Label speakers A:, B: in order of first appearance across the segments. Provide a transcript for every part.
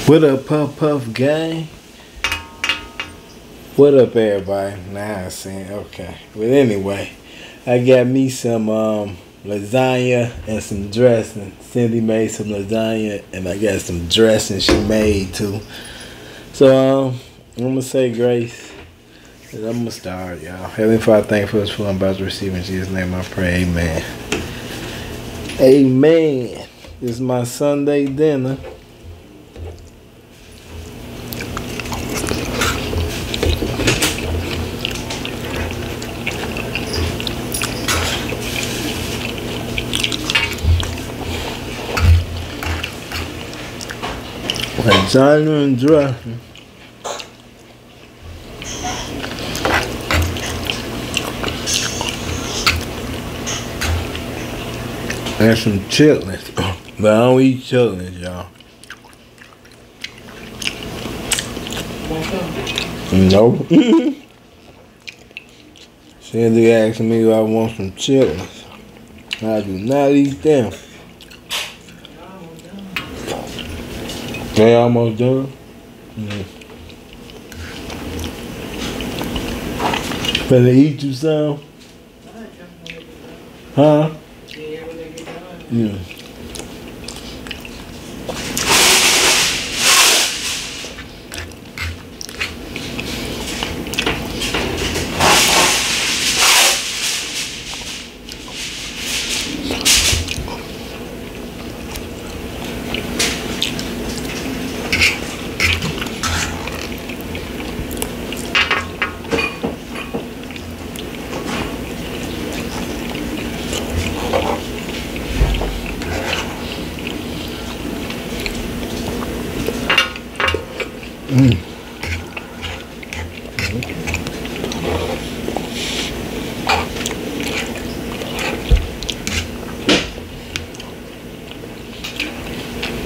A: What up, Puff Puff gang? What up, everybody? Nah, I saying okay. But anyway, I got me some lasagna and some dressing. Cindy made some lasagna, and I got some dressing she made too. So I'm gonna say grace, and I'm gonna start, y'all. Heavenly Father, thank you for this food I'm about to receive in Jesus' name. I pray, Amen. Amen. This is my Sunday dinner. Lasagna and dressing. And some chitlins. But I don't eat chitlins, y'all. No. Cindy asked me if I want some chitlins. I do not eat them. They almost done? Better eat you some? Huh? Yeah.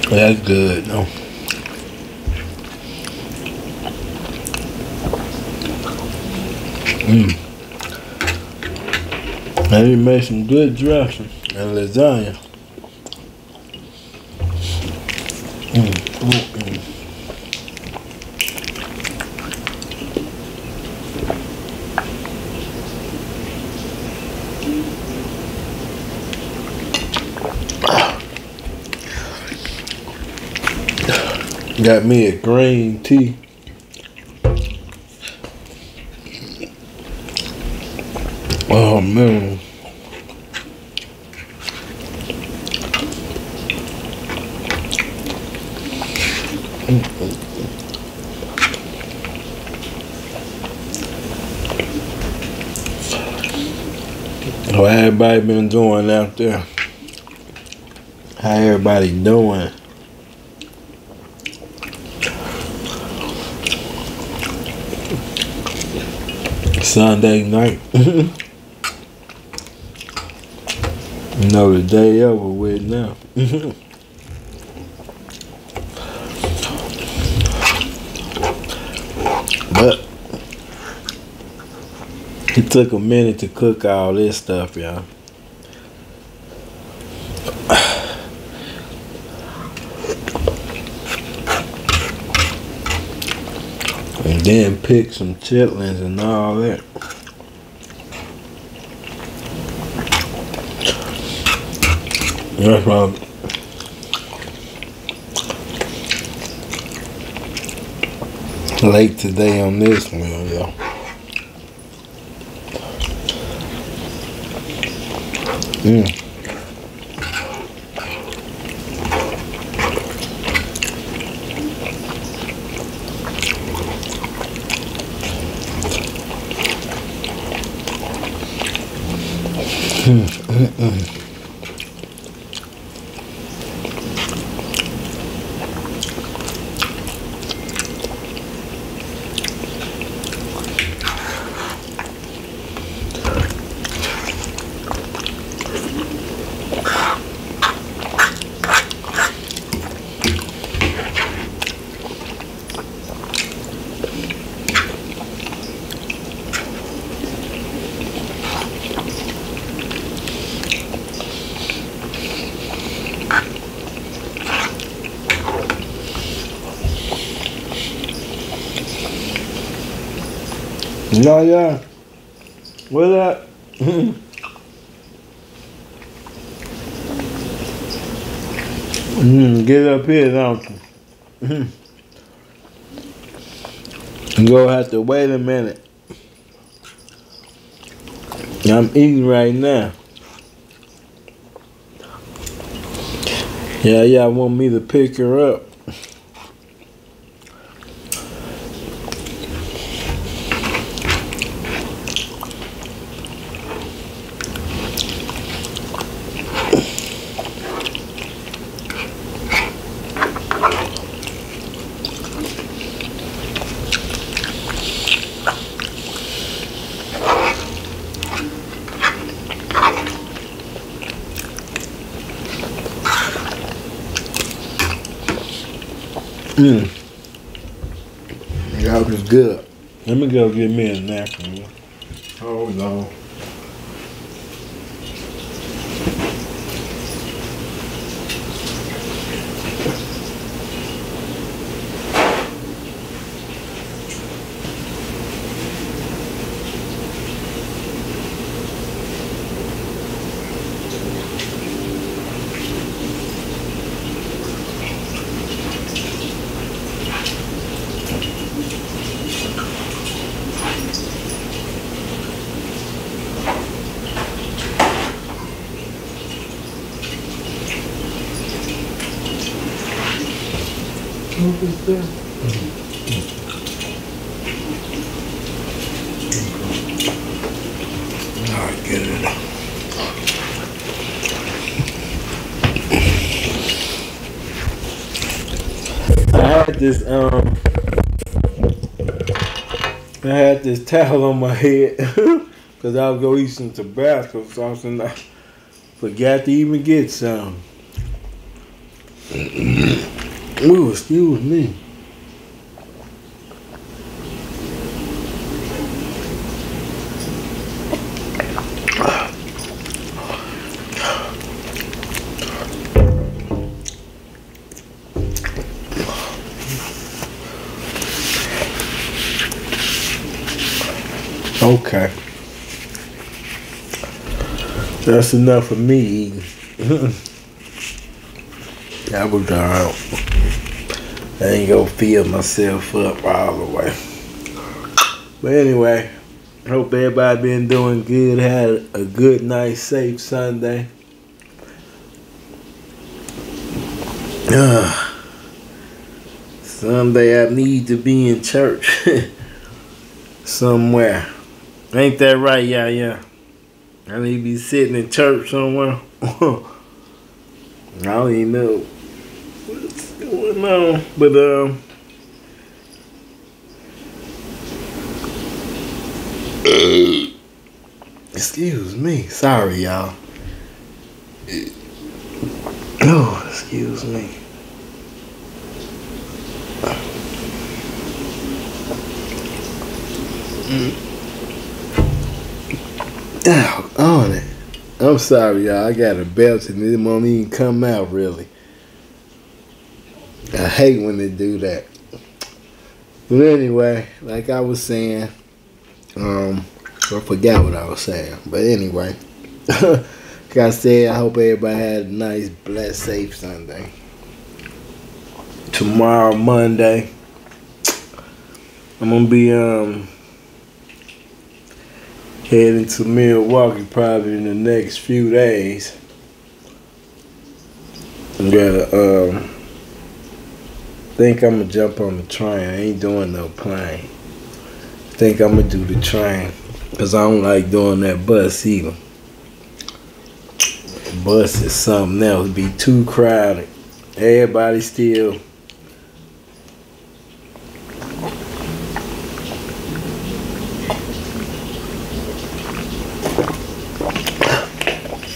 A: That's good, though. And you made some good dressing and lasagna. Got me a green tea. Oh man. How everybody been doing out there? How everybody doing? Sunday night. You know the day over with now. But it took a minute to cook all this stuff, y'all. And then pick some chitlins and all that. That's right. Late today on this one, y'all. No, yeah. What up? Get up here, don't you? You gonna have to wait a minute. I'm eating right now. Yeah, y'all want me to pick her up. That was good. Let me go get me a napkin. Hold on. What is that? Alright, get it up. I had this towel on my head because I was going to eat some Tabasco sauce and I forgot to even get some. Ooh, excuse me. Okay. That's enough for me eating. That was alright. I ain't gonna fill myself up all the way. But anyway, hope everybody been doing good. Had a good, nice, safe Sunday. Sunday I need to be in church somewhere. Ain't that right, yeah? I need to be sitting in church somewhere. I don't even know what's going on, but excuse me. Sorry, y'all. Oh, excuse me. Ow, on it. I'm sorry, y'all. I got a belt and it won't even come out, really. I hate when they do that. But anyway, like I was saying, I forgot what I was saying. But anyway, like I said, I hope everybody had a nice, blessed, safe Sunday. Tomorrow, Monday, I'm gonna be heading to Milwaukee probably in the next few days. I'm gonna think I'm gonna jump on the train. I ain't doing no plane. Think I'm gonna do the train because I don't like doing that bus either. The bus is something else. Be too crowded. Everybody still.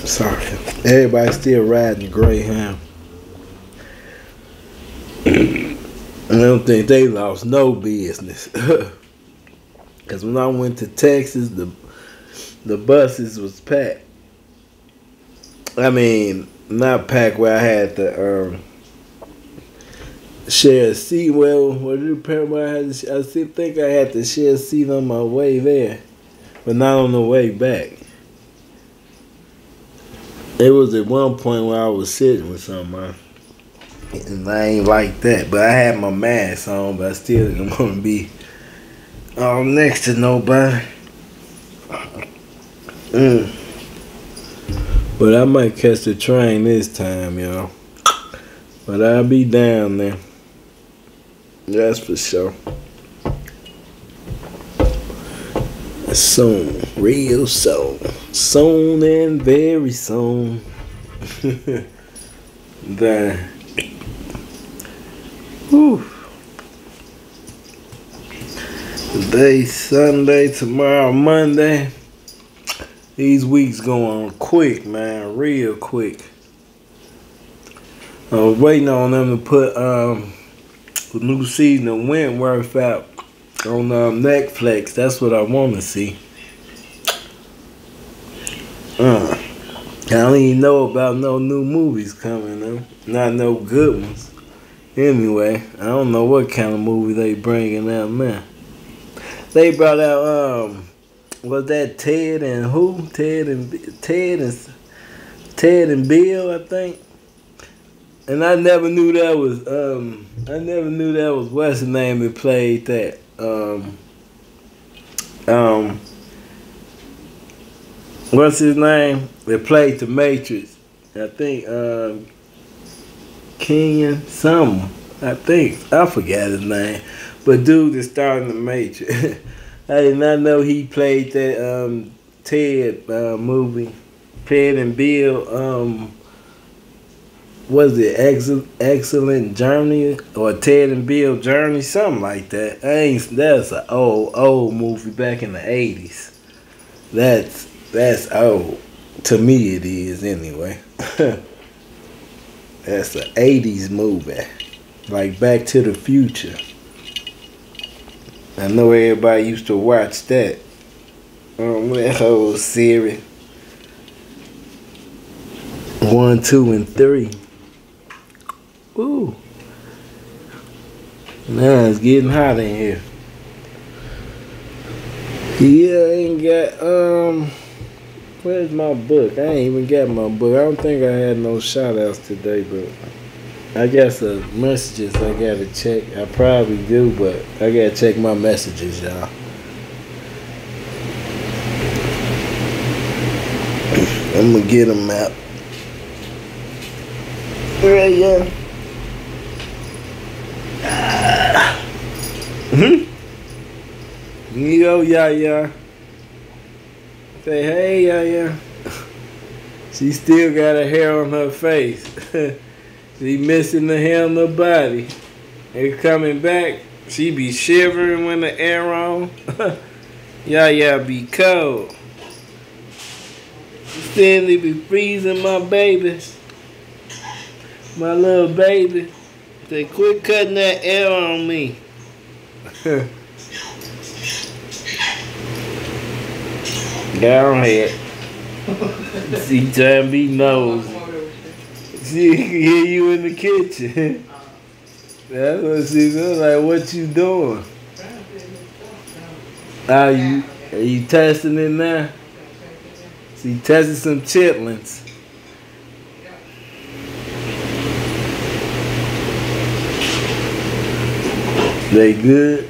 A: Sorry. Everybody still riding the Greyhound. I don't think they lost no business. Because when I went to Texas, the buses was packed. I mean, not packed where I had to share a seat. Well, what did the paramount had to, I still think I had to share a seat on my way there, but not on the way back. It was at one point where I was sitting with somebody, and I ain't like that. But I had my mask on, but I still didn't want to be next to nobody. But I might catch the train this time, y'all. But I'll be down there. That's for sure. Soon. Real soon. Soon and very soon. There. Whew. Today's Sunday, tomorrow Monday. These weeks going quick, man. Real quick. I was waiting on them to put the new season of Wentworth out on Netflix. That's what I want to see. I don't even know about no new movies coming though. Not no good ones. Anyway, I don't know what kind of movie they bringing out now. They brought out was that Ted and who? Ted and Bill, I think. And I never knew that was what's his name that played that. What's his name? That played the Matrix. I think Kenyon something. I forgot his name. But dude that starred in the Matrix. I did not know he played that Ted movie. Ted and Bill was it Excellent Journey or Ted and Bill Journey, something like that. That's an old movie back in the 80s. That's old. To me it is anyway. That's an 80s movie. Like Back to the Future. I know everybody used to watch that. That whole series. 1, 2, and 3. Ooh. Now it's getting hot in here. Yeah, I ain't got, where's my book? I ain't even got my book. I don't think I had no shout outs today, but I got some messages I gotta check. I probably do, but I gotta check my messages, y'all. I'm gonna get them out. Right, yeah. Yo, yeah. Say, hey, yeah. She still got her hair on her face. She missing the hair on her body. It's coming back. She be shivering when the air on. Yeah, be cold. Stanley be freezing my baby. My little baby. Say, quit cutting that air on me. Go ahead. She trying to be nosy. She can hear you in the kitchen. That's what she's doing. Like, what you doing? Are you testing it now? She testing some chitlins. They good?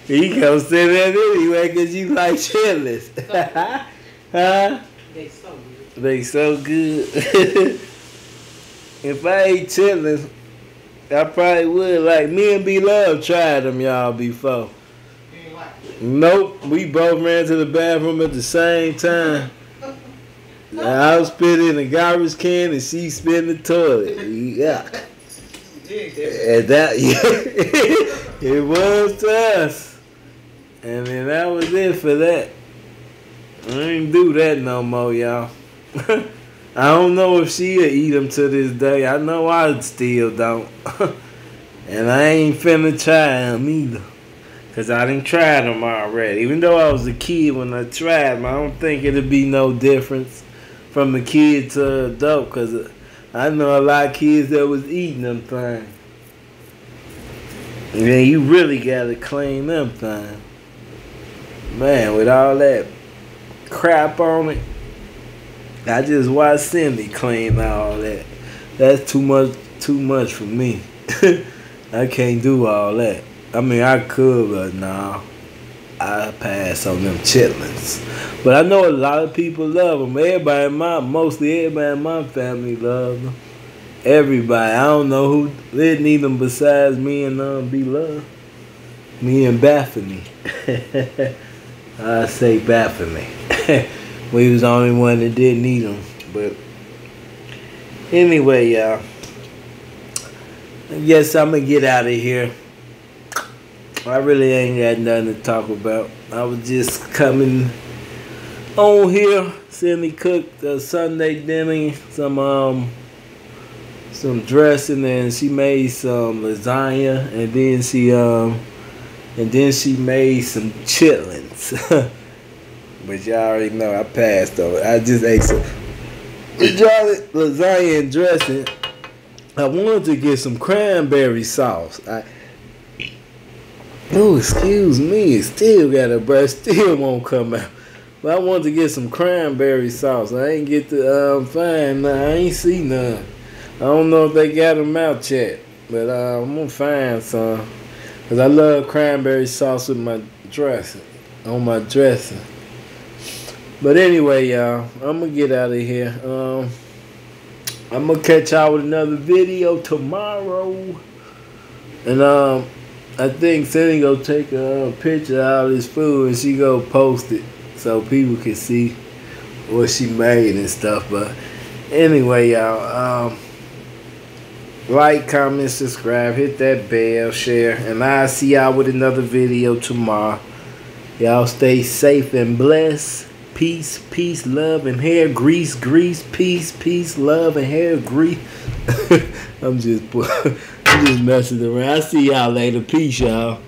A: He come say that anyway because you like chitlins. Huh? They so good. If I ate chitlins, I probably would. Like, me and B-Love tried them, y'all, before. Nope. We both ran to the bathroom at the same time. I was spitting in the garbage can and she spit in the toilet. Yeah. And that, yeah, it was to us. And then that was it for that. I ain't do that no more, y'all. I don't know if she'll eat them to this day. I know I still don't. And I ain't finna try them either. Because I done tried them already. Even though I was a kid when I tried them, I don't think it'll be no difference from a kid to adult. Because I know a lot of kids that was eating them things. And then you really gotta clean them things. Man, with all that crap on it, I just watched Cindy clean all that. That's too much for me. I can't do all that. I mean, I could, but nah. I pass on them chitlins. But I know a lot of people love them. Mostly everybody in my family love them. Everybody. I don't know who didn't eat them besides me and B-Love. Me and Bethany. I say Bethany. We was the only one that didn't eat them. But anyway, y'all. I guess I'm going to get out of here. I really ain't got nothing to talk about. I was just coming on here. Cindy cooked a Sunday dinner, some dressing, and she made some lasagna, and then she made some chitlins. But y'all already know I passed over. I just ate some lasagna and dressing. I wanted to get some cranberry sauce. Oh, excuse me, it still got a brush, still won't come out. But I wanted to get some cranberry sauce. I ain't get to find none. I ain't see none. I don't know if they got them out yet, but I'm gonna find some. Cause I love cranberry sauce with my dressing, on my dressing. But anyway, y'all, I'm gonna get out of here. I'm gonna catch y'all with another video tomorrow, and I think Cindy gonna take a picture of all this food and she gonna post it so people can see what she made and stuff. But anyway, y'all, like, comment, subscribe, hit that bell, share, and I'll see y'all with another video tomorrow. Y'all stay safe and blessed. Peace, peace, love, and hair grease, grease, peace, peace, love, and hair grease. I'm just messing around. I see y'all later. Peace, y'all.